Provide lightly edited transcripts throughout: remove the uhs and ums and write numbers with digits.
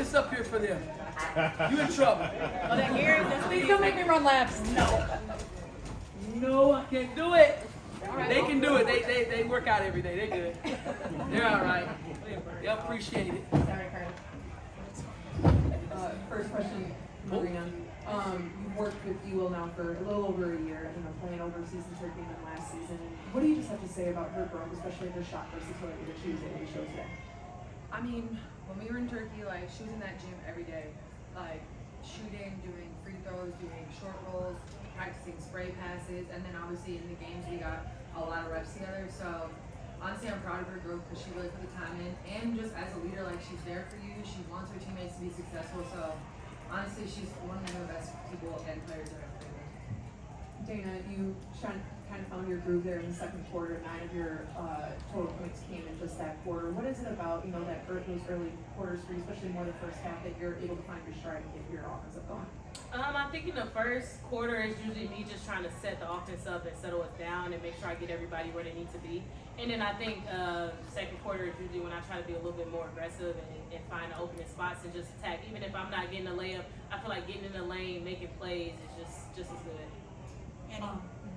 this up here for them. You in trouble. Please don't make me run laps. No, I can't do it. They can do it. They work out every day. They're good. They're all right. They appreciate it. Sorry, Carly. First question, Marina. You've worked with Ewell now for a little over a year, playing overseas in Turkey and then last season. And what do you just have to say about her growth, especially her shot versatility that she was able to show today? I mean, when we were in Turkey, like, she was in that gym every day, like, shooting, doing free throws, doing short rolls, practicing spray passes, and then obviously in the games we got a lot of reps together. So honestly, I'm proud of her growth because she really put the time in, and just as a leader, like, she's there for you. She wants her teammates to be successful. So honestly, she's one of the best people and players I've ever played with. Dana, you kind of found your groove there in the second quarter. 9 of your total points came in just that quarter. What is it about those early quarters for you, especially more the first half, that you're able to find your stride and get your offense up going? I think in the first quarter is usually me just trying to set the offense up and settle us down and make sure I get everybody where they need to be. And then I think second quarter is usually when I try to be a little bit more aggressive and find the opening spots and just attack. Even if I'm not getting a layup, I feel like getting in the lane, making plays is just as good.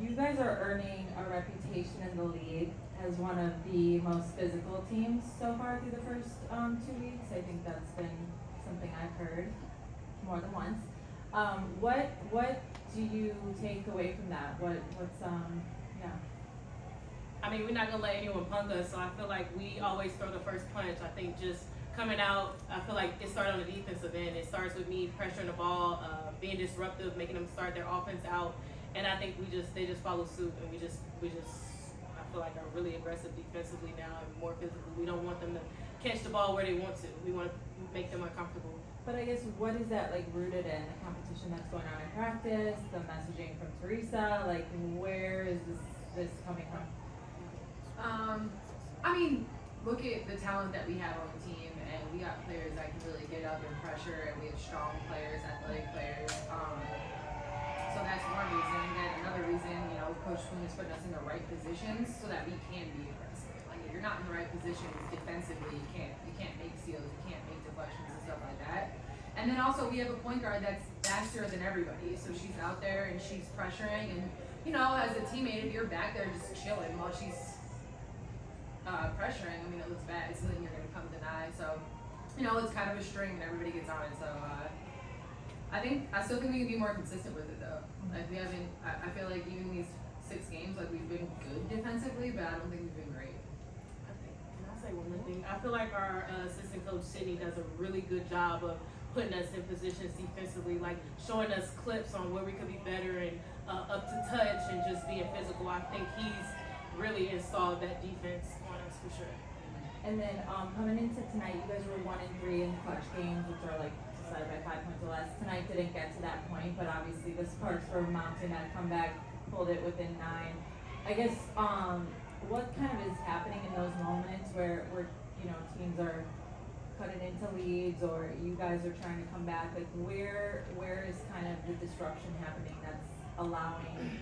You guys are earning a reputation in the league as one of the most physical teams so far through the first 2 weeks. I think that's been something I've heard more than once. What do you take away from that? Yeah. I mean, we're not gonna let anyone punk us, so I feel like we always throw the first punch. I think just coming out, I feel like it started on the defensive end. It starts with me pressuring the ball, being disruptive, making them start their offense out, and I think they just follow suit, and we just I feel like are really aggressive defensively now and more physical. We don't want them to catch the ball where they want to. We want to make them uncomfortable. But I guess what is that rooted in? The competition that's going on in practice, the messaging from Teresa, where is this coming from? I mean, look at the talent that we have on the team, and we got players that can really get up and pressure, and we have strong players, athletic players. So that's one reason. And then another reason, Coach Quinn is putting us in the right positions so that we can be aggressive. Like, if you're not in the right positions defensively, you can't make steals, you can't make deflections and stuff like that. And then also we have a point guard that's faster than everybody, so she's out there and she's pressuring, and as a teammate, if you're back there just chilling while she's pressuring, I mean, it looks bad. It's something you're going to come deny. So, it's kind of a string and everybody gets on it. So, I still think we can be more consistent with it though. Like, we haven't. I feel like even these 6 games, we've been good defensively, but I don't think we've been great. Can I say one more thing? I feel like our assistant coach Sydney does a really good job of putting us in positions defensively, like showing us clips on where we could be better and up to touch and just being physical. I think he's really installed that defense on us for sure. And then coming into tonight, you guys were 1-3 in clutch games, which are decided by 5 points or less. Tonight didn't get to that point, but obviously the Sparks were mounting that comeback, pulled it within 9. I guess what kind of is happening in those moments where teams are cutting into leads or you guys are trying to come back? Where is kind of the disruption happening that's allowing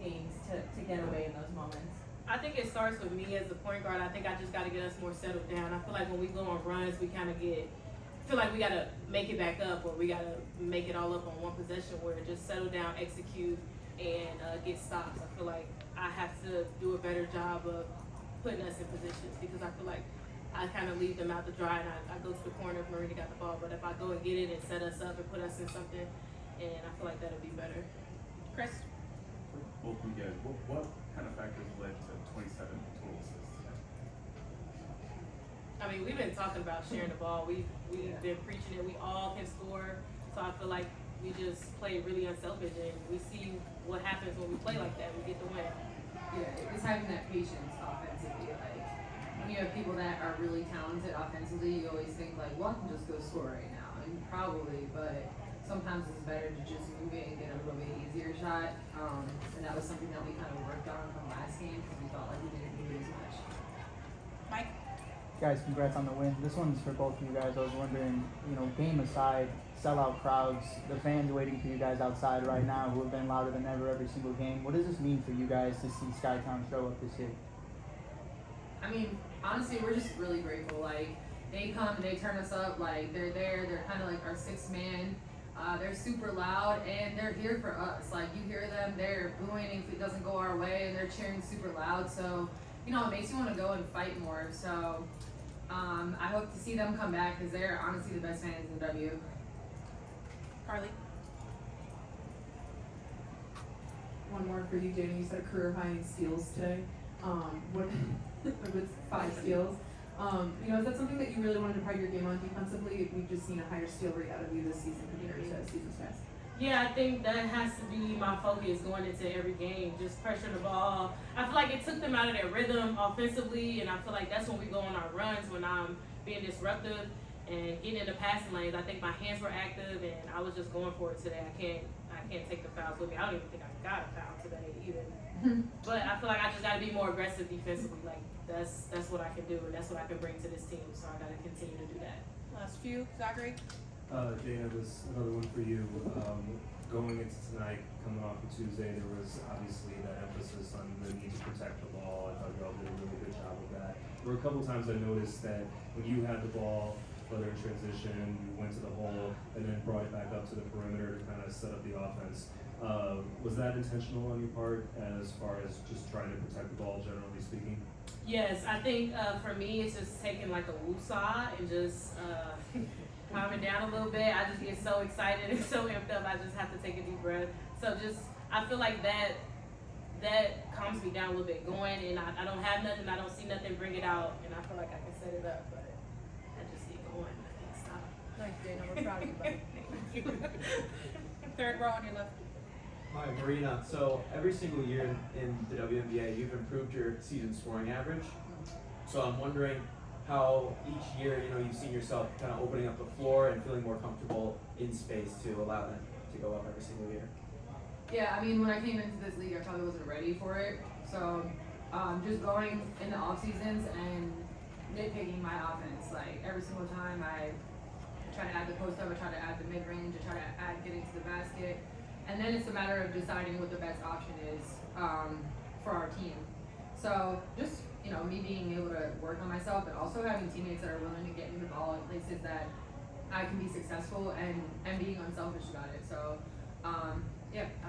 games to get away in those moments? I think it starts with me as a point guard. I think I just got to get us more settled down. I feel like when we go on runs, we kind of feel like we got to make it back up, or we got to make it all up on one possession, where just settle down, execute, and get stops. I feel like I have to do a better job of putting us in positions, because I feel like I kind of leave them out to dry, and I go to the corner if Marina got the ball. But if I go and get it and set us up and put us in something, and I feel like that'll be better. Chris? Both of you guys, what kind of factors led to 27 total assists? I mean, we've been talking about sharing the ball. We've been preaching it. We all can score. So I feel like we just play really unselfish, and we see what happens when we play like that. We get the win. Yeah, it's having that patience offensively. Like, when you have people that are really talented offensively, you always think well, I can just go score right now, and probably, but sometimes it's better to just move it and get a little bit easier shot. And that was something that we kind of worked on from last game because we felt like we didn't move it as much. Mike? Guys, congrats on the win. This one's for both of you guys. I was wondering, game aside, sellout crowds, the fans waiting for you guys outside right now who have been louder than ever every single game. What does this mean for you guys to see Skytown show up this year? I mean, honestly, we're just really grateful. they come and they turn us up. Like they're there. They're kind of like our sixth man. They're super loud and they're here for us. Like you hear them, they're booing if it doesn't go our way, and they're cheering super loud. So it makes you want to go and fight more. So I hope to see them come back because they're honestly the best fans in the W. Carly. One more for you, Jane. You set a career high in steals today. With 5 steals. Is that something that you really wanted to pride your game on defensively? We've just seen a higher steal rate out of you this season compared to seasons past. Yeah, I think that has to be my focus going into every game, just pressure the ball. I feel like it took them out of their rhythm offensively, and I feel like that's when we go on our runs, when I'm being disruptive and getting in the passing lanes. I think my hands were active, and I was just going for it today. I can't take the fouls with me. I don't even think I got a foul today either. But I feel like I just got to be more aggressive defensively. Like that's what I can do, and that's what I can bring to this team. So I got to continue to do that. Last few, Zachary. Dana, this another one for you. Going into tonight, coming off of Tuesday, there was obviously that emphasis on the need to protect the ball. I thought you all did a really good job of that. There were a couple times I noticed that when you had the ball, whether in transition, you went to the hole and then brought it back up to the perimeter to kind of set up the offense. Was that intentional on your part as far as just trying to protect the ball, generally speaking? Yes, I think for me, it's just taking like a woosah and just calming down a little bit. I just get so excited and so amped up. I just have to take a deep breath. So I feel like that calms me down a little bit. Going and I don't have nothing, I don't see nothing, bring it out, and I feel like I can set it up, but I just keep going. I can't stop. Thanks, Dana. We're proud of you, buddy. Third row on your left. Hi, Marina. So every single year in the WNBA, you've improved your season scoring average. So I'm wondering how each year, you've seen yourself kind of opening up the floor and feeling more comfortable in space to allow that to go up every single year. Yeah, I mean, when I came into this league, I probably wasn't ready for it. So just going in the off seasons and nitpicking my offense, like every single time I try to add the post up, I try to add the mid range, I try to add getting to the basket. And then it's a matter of deciding what the best option is for our team. So just, me being able to work on myself, but also having teammates that are willing to get me the ball in places that I can be successful and being unselfish about it. So, I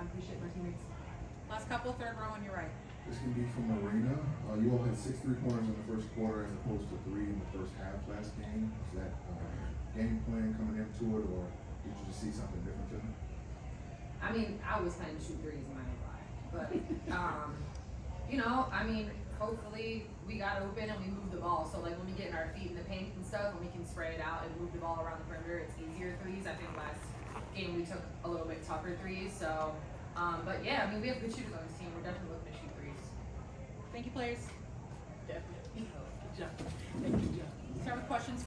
appreciate my teammates. Last couple, third row on your right. This can be from Marina. You all had 6 3-pointers in the first quarter as opposed to 3 in the first half last game. Is that game plan coming into it, or did you just see something different tonight? I mean, I was planning to shoot threes in my life, but hopefully we got open and we moved the ball. So like when we get in our feet in the paint and stuff, and we can spray it out and move the ball around the perimeter, it's easier threes. I think last game we took a little bit tougher threes. So, we have good shooters on this team. We're definitely looking to shoot threes. Thank you, players. Definitely. Good job. Start with questions.